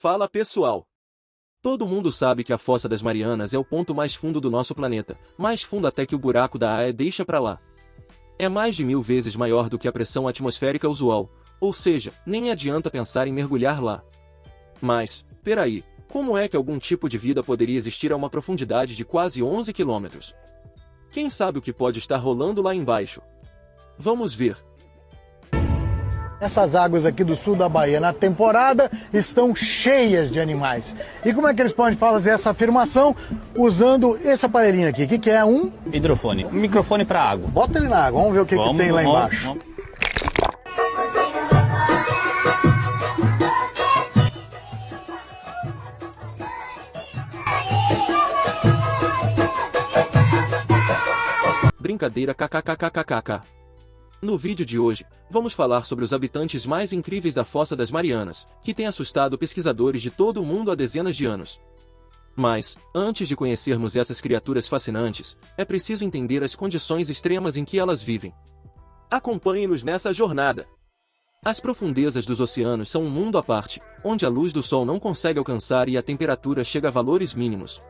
Fala pessoal! Todo mundo sabe que a Fossa das Marianas é o ponto mais fundo do nosso planeta, mais fundo até que o buraco da Aia deixa pra lá. É mais de 1000 vezes maior do que a pressão atmosférica usual, ou seja, nem adianta pensar em mergulhar lá. Mas, peraí, como é que algum tipo de vida poderia existir a uma profundidade de quase 11 quilômetros? Quem sabe o que pode estar rolando lá embaixo? Vamos ver. Essas águas aqui do sul da Bahia, na temporada, estão cheias de animais. E como é que eles podem fazer essa afirmação? Usando esse aparelhinho aqui. O que é? Um hidrofone. Um microfone para água. Bota ele na água, vamos ver o que tem lá embaixo. Vamos. Brincadeira kkkkkkk. No vídeo de hoje, vamos falar sobre os habitantes mais incríveis da Fossa das Marianas, que tem assustado pesquisadores de todo o mundo há dezenas de anos. Mas, antes de conhecermos essas criaturas fascinantes, é preciso entender as condições extremas em que elas vivem. Acompanhe-nos nessa jornada! As profundezas dos oceanos são um mundo à parte, onde a luz do sol não consegue alcançar e a temperatura chega a valores mínimos.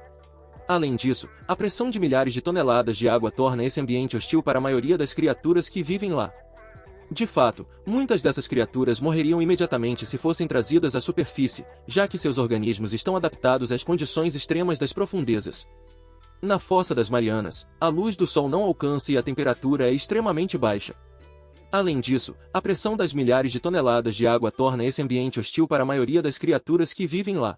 Além disso, a pressão de milhares de toneladas de água torna esse ambiente hostil para a maioria das criaturas que vivem lá. De fato, muitas dessas criaturas morreriam imediatamente se fossem trazidas à superfície, já que seus organismos estão adaptados às condições extremas das profundezas. Na Fossa das Marianas, a luz do sol não alcança e a temperatura é extremamente baixa. Além disso, a pressão das milhares de toneladas de água torna esse ambiente hostil para a maioria das criaturas que vivem lá.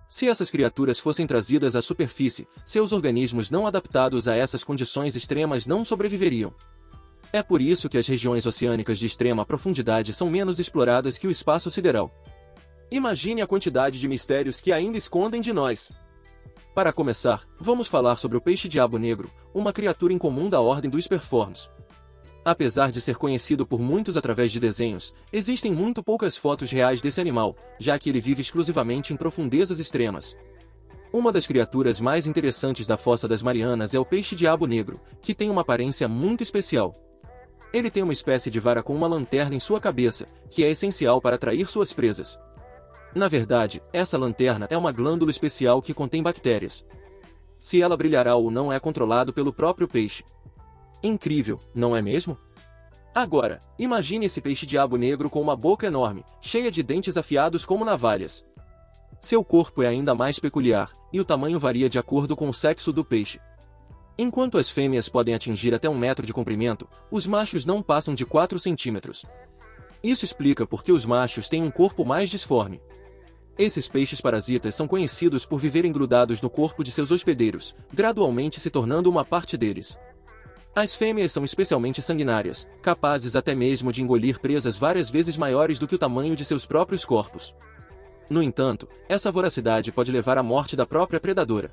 Se essas criaturas fossem trazidas à superfície, seus organismos não adaptados a essas condições extremas não sobreviveriam. É por isso que as regiões oceânicas de extrema profundidade são menos exploradas que o espaço sideral. Imagine a quantidade de mistérios que ainda escondem de nós. Para começar, vamos falar sobre o peixe-diabo negro, uma criatura incomum da ordem dos performes. Apesar de ser conhecido por muitos através de desenhos, existem muito poucas fotos reais desse animal, já que ele vive exclusivamente em profundezas extremas. Uma das criaturas mais interessantes da Fossa das Marianas é o peixe-diabo negro, que tem uma aparência muito especial. Ele tem uma espécie de vara com uma lanterna em sua cabeça, que é essencial para atrair suas presas. Na verdade, essa lanterna é uma glândula especial que contém bactérias. Se ela brilhará ou não é controlado pelo próprio peixe. Incrível, não é mesmo? Agora, imagine esse peixe-diabo negro com uma boca enorme, cheia de dentes afiados como navalhas. Seu corpo é ainda mais peculiar, e o tamanho varia de acordo com o sexo do peixe. Enquanto as fêmeas podem atingir até 1 metro de comprimento, os machos não passam de 4 centímetros. Isso explica por que os machos têm um corpo mais disforme. Esses peixes parasitas são conhecidos por viverem grudados no corpo de seus hospedeiros, gradualmente se tornando uma parte deles. As fêmeas são especialmente sanguinárias, capazes até mesmo de engolir presas várias vezes maiores do que o tamanho de seus próprios corpos. No entanto, essa voracidade pode levar à morte da própria predadora.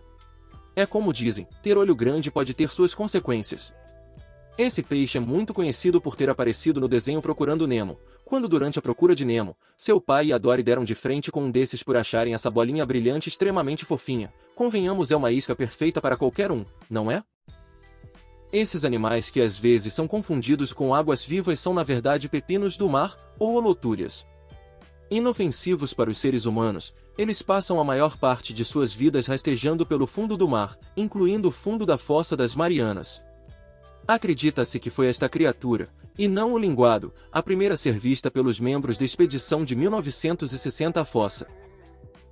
É como dizem, ter olho grande pode ter suas consequências. Esse peixe é muito conhecido por ter aparecido no desenho Procurando Nemo, quando durante a procura de Nemo, seu pai e a Dory deram de frente com um desses por acharem essa bolinha brilhante extremamente fofinha. Convenhamos, é uma isca perfeita para qualquer um, não é? Esses animais que às vezes são confundidos com águas-vivas são na verdade pepinos do mar, ou holotúrias. Inofensivos para os seres humanos, eles passam a maior parte de suas vidas rastejando pelo fundo do mar, incluindo o fundo da Fossa das Marianas. Acredita-se que foi esta criatura, e não o linguado, a primeira a ser vista pelos membros da expedição de 1960 à fossa.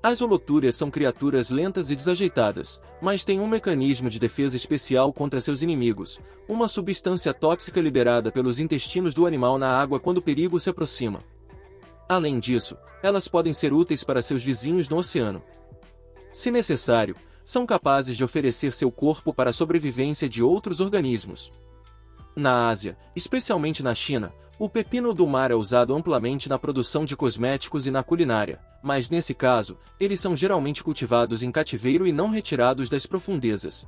As holotúrias são criaturas lentas e desajeitadas, mas têm um mecanismo de defesa especial contra seus inimigos, uma substância tóxica liberada pelos intestinos do animal na água quando o perigo se aproxima. Além disso, elas podem ser úteis para seus vizinhos no oceano. Se necessário, são capazes de oferecer seu corpo para a sobrevivência de outros organismos. Na Ásia, especialmente na China, o pepino do mar é usado amplamente na produção de cosméticos e na culinária, mas nesse caso, eles são geralmente cultivados em cativeiro e não retirados das profundezas.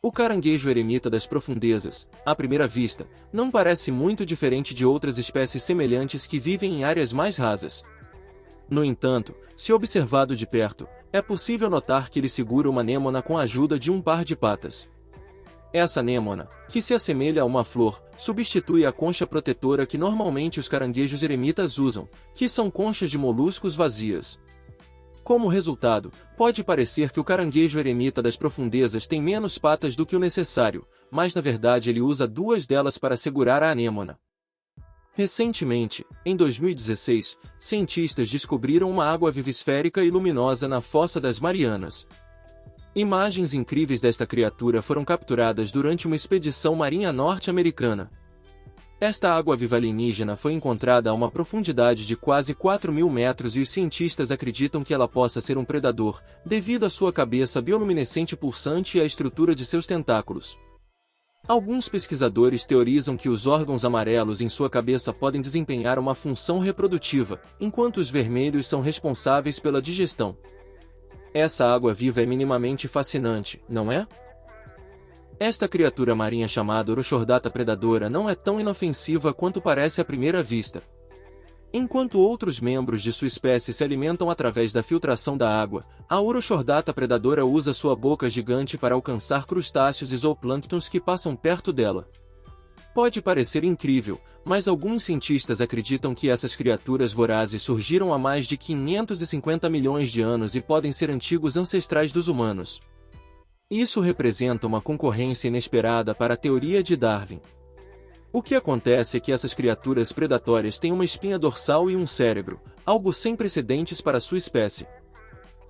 O caranguejo eremita das profundezas, à primeira vista, não parece muito diferente de outras espécies semelhantes que vivem em áreas mais rasas. No entanto, se observado de perto, é possível notar que ele segura uma anêmona com a ajuda de um par de patas. Essa anêmona, que se assemelha a uma flor, substitui a concha protetora que normalmente os caranguejos eremitas usam, que são conchas de moluscos vazias. Como resultado, pode parecer que o caranguejo eremita das profundezas tem menos patas do que o necessário, mas na verdade ele usa 2 delas para segurar a anêmona. Recentemente, em 2016, cientistas descobriram uma água vivisférica e luminosa na Fossa das Marianas. Imagens incríveis desta criatura foram capturadas durante uma expedição marinha norte-americana. Esta água-viva alienígena foi encontrada a uma profundidade de quase 4.000 metros e os cientistas acreditam que ela possa ser um predador, devido à sua cabeça bioluminescente pulsante e à estrutura de seus tentáculos. Alguns pesquisadores teorizam que os órgãos amarelos em sua cabeça podem desempenhar uma função reprodutiva, enquanto os vermelhos são responsáveis pela digestão. Essa água-viva é minimamente fascinante, não é? Esta criatura marinha chamada Orochordata predadora não é tão inofensiva quanto parece à primeira vista. Enquanto outros membros de sua espécie se alimentam através da filtração da água, a Orochordata predadora usa sua boca gigante para alcançar crustáceos e zooplânctons que passam perto dela. Pode parecer incrível, mas alguns cientistas acreditam que essas criaturas vorazes surgiram há mais de 550 milhões de anos e podem ser antigos ancestrais dos humanos. Isso representa uma concorrência inesperada para a teoria de Darwin. O que acontece é que essas criaturas predatórias têm uma espinha dorsal e um cérebro, algo sem precedentes para sua espécie.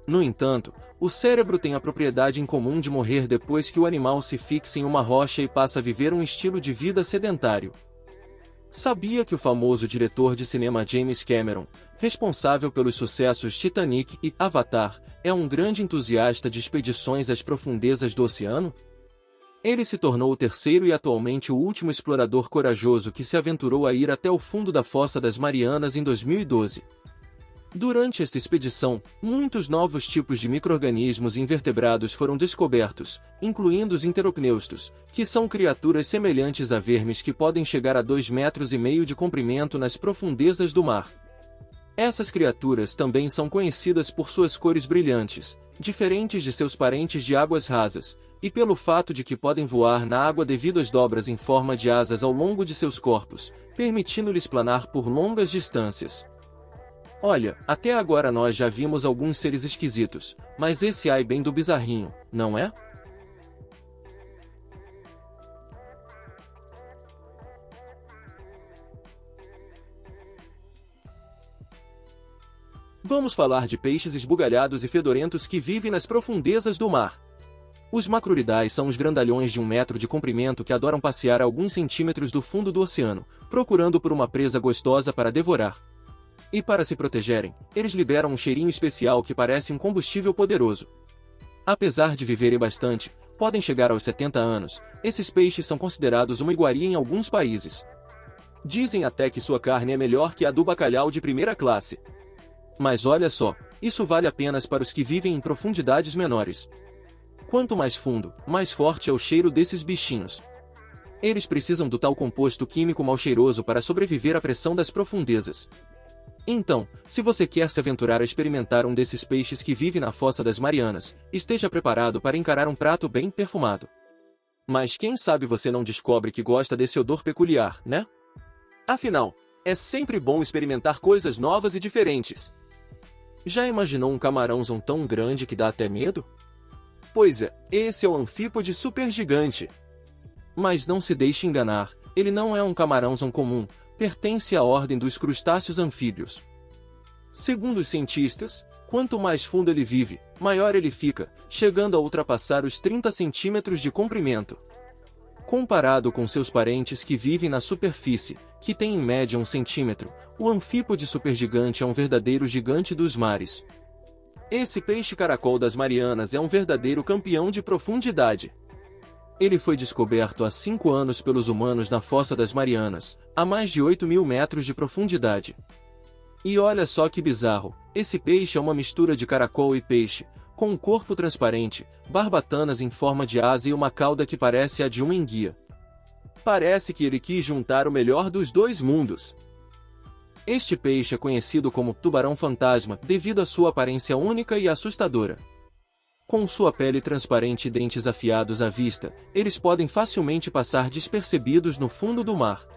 No entanto, o cérebro tem a propriedade incomum de morrer depois que o animal se fixa em uma rocha e passa a viver um estilo de vida sedentário. Sabia que o famoso diretor de cinema James Cameron, responsável pelos sucessos Titanic e Avatar, é um grande entusiasta de expedições às profundezas do oceano? Ele se tornou o terceiro e atualmente o último explorador corajoso que se aventurou a ir até o fundo da Fossa das Marianas em 2012. Durante esta expedição, muitos novos tipos de micro-organismos e invertebrados foram descobertos, incluindo os enteropneustos, que são criaturas semelhantes a vermes que podem chegar a 2,5 metros de comprimento nas profundezas do mar. Essas criaturas também são conhecidas por suas cores brilhantes, diferentes de seus parentes de águas rasas, e pelo fato de que podem voar na água devido às dobras em forma de asas ao longo de seus corpos, permitindo-lhes planar por longas distâncias. Olha, até agora nós já vimos alguns seres esquisitos, mas esse ai bem do bizarrinho, não é? Vamos falar de peixes esbugalhados e fedorentos que vivem nas profundezas do mar. Os macrouridae são os grandalhões de 1 metro de comprimento que adoram passear a alguns centímetros do fundo do oceano, procurando por uma presa gostosa para devorar. E para se protegerem, eles liberam um cheirinho especial que parece um combustível poderoso. Apesar de viverem bastante, podem chegar aos 70 anos, esses peixes são considerados uma iguaria em alguns países. Dizem até que sua carne é melhor que a do bacalhau de primeira classe. Mas olha só, isso vale apenas para os que vivem em profundidades menores. Quanto mais fundo, mais forte é o cheiro desses bichinhos. Eles precisam do tal composto químico mal cheiroso para sobreviver à pressão das profundezas. Então, se você quer se aventurar a experimentar um desses peixes que vive na Fossa das Marianas, esteja preparado para encarar um prato bem perfumado. Mas quem sabe você não descobre que gosta desse odor peculiar, né? Afinal, é sempre bom experimentar coisas novas e diferentes. Já imaginou um camarãozão tão grande que dá até medo? Pois é, esse é o anfípode supergigante. Mas não se deixe enganar, ele não é um camarãozão comum, pertence à ordem dos crustáceos anfíbios. Segundo os cientistas, quanto mais fundo ele vive, maior ele fica, chegando a ultrapassar os 30 centímetros de comprimento. Comparado com seus parentes que vivem na superfície, que tem em média 1 centímetro, o anfípode supergigante é um verdadeiro gigante dos mares. Esse peixe-caracol das Marianas é um verdadeiro campeão de profundidade. Ele foi descoberto há 5 anos pelos humanos na Fossa das Marianas, a mais de 8.000 metros de profundidade. E olha só que bizarro, esse peixe é uma mistura de caracol e peixe, com um corpo transparente, barbatanas em forma de asa e uma cauda que parece a de uma enguia. Parece que ele quis juntar o melhor dos dois mundos. Este peixe é conhecido como tubarão-fantasma devido à sua aparência única e assustadora. Com sua pele transparente e dentes afiados à vista, eles podem facilmente passar despercebidos no fundo do mar.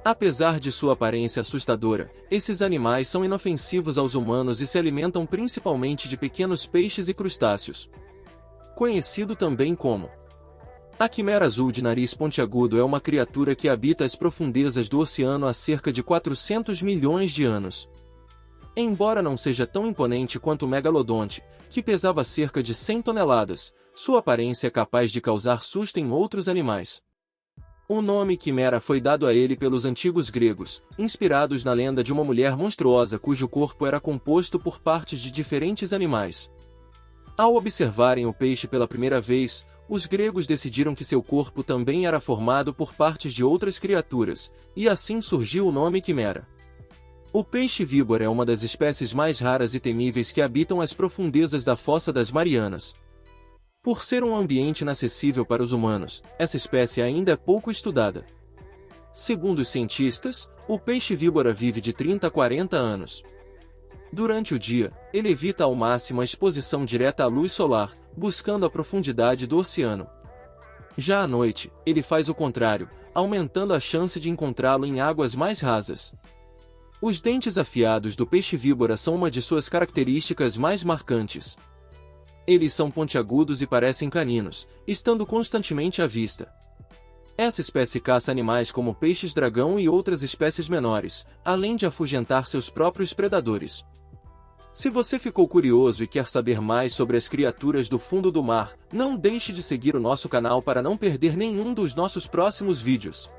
Apesar de sua aparência assustadora, esses animais são inofensivos aos humanos e se alimentam principalmente de pequenos peixes e crustáceos. Conhecido também como a quimera azul de nariz pontiagudo é uma criatura que habita as profundezas do oceano há cerca de 400 milhões de anos. Embora não seja tão imponente quanto o megalodonte, que pesava cerca de 100 toneladas, sua aparência é capaz de causar susto em outros animais. O nome quimera foi dado a ele pelos antigos gregos, inspirados na lenda de uma mulher monstruosa cujo corpo era composto por partes de diferentes animais. Ao observarem o peixe pela primeira vez, os gregos decidiram que seu corpo também era formado por partes de outras criaturas, e assim surgiu o nome quimera. O peixe-víbora é uma das espécies mais raras e temíveis que habitam as profundezas da Fossa das Marianas. Por ser um ambiente inacessível para os humanos, essa espécie ainda é pouco estudada. Segundo os cientistas, o peixe-víbora vive de 30 a 40 anos. Durante o dia, ele evita ao máximo a exposição direta à luz solar, buscando a profundidade do oceano. Já à noite, ele faz o contrário, aumentando a chance de encontrá-lo em águas mais rasas. Os dentes afiados do peixe-víbora são uma de suas características mais marcantes. Eles são pontiagudos e parecem caninos, estando constantemente à vista. Essa espécie caça animais como peixes-dragão e outras espécies menores, além de afugentar seus próprios predadores. Se você ficou curioso e quer saber mais sobre as criaturas do fundo do mar, não deixe de seguir o nosso canal para não perder nenhum dos nossos próximos vídeos.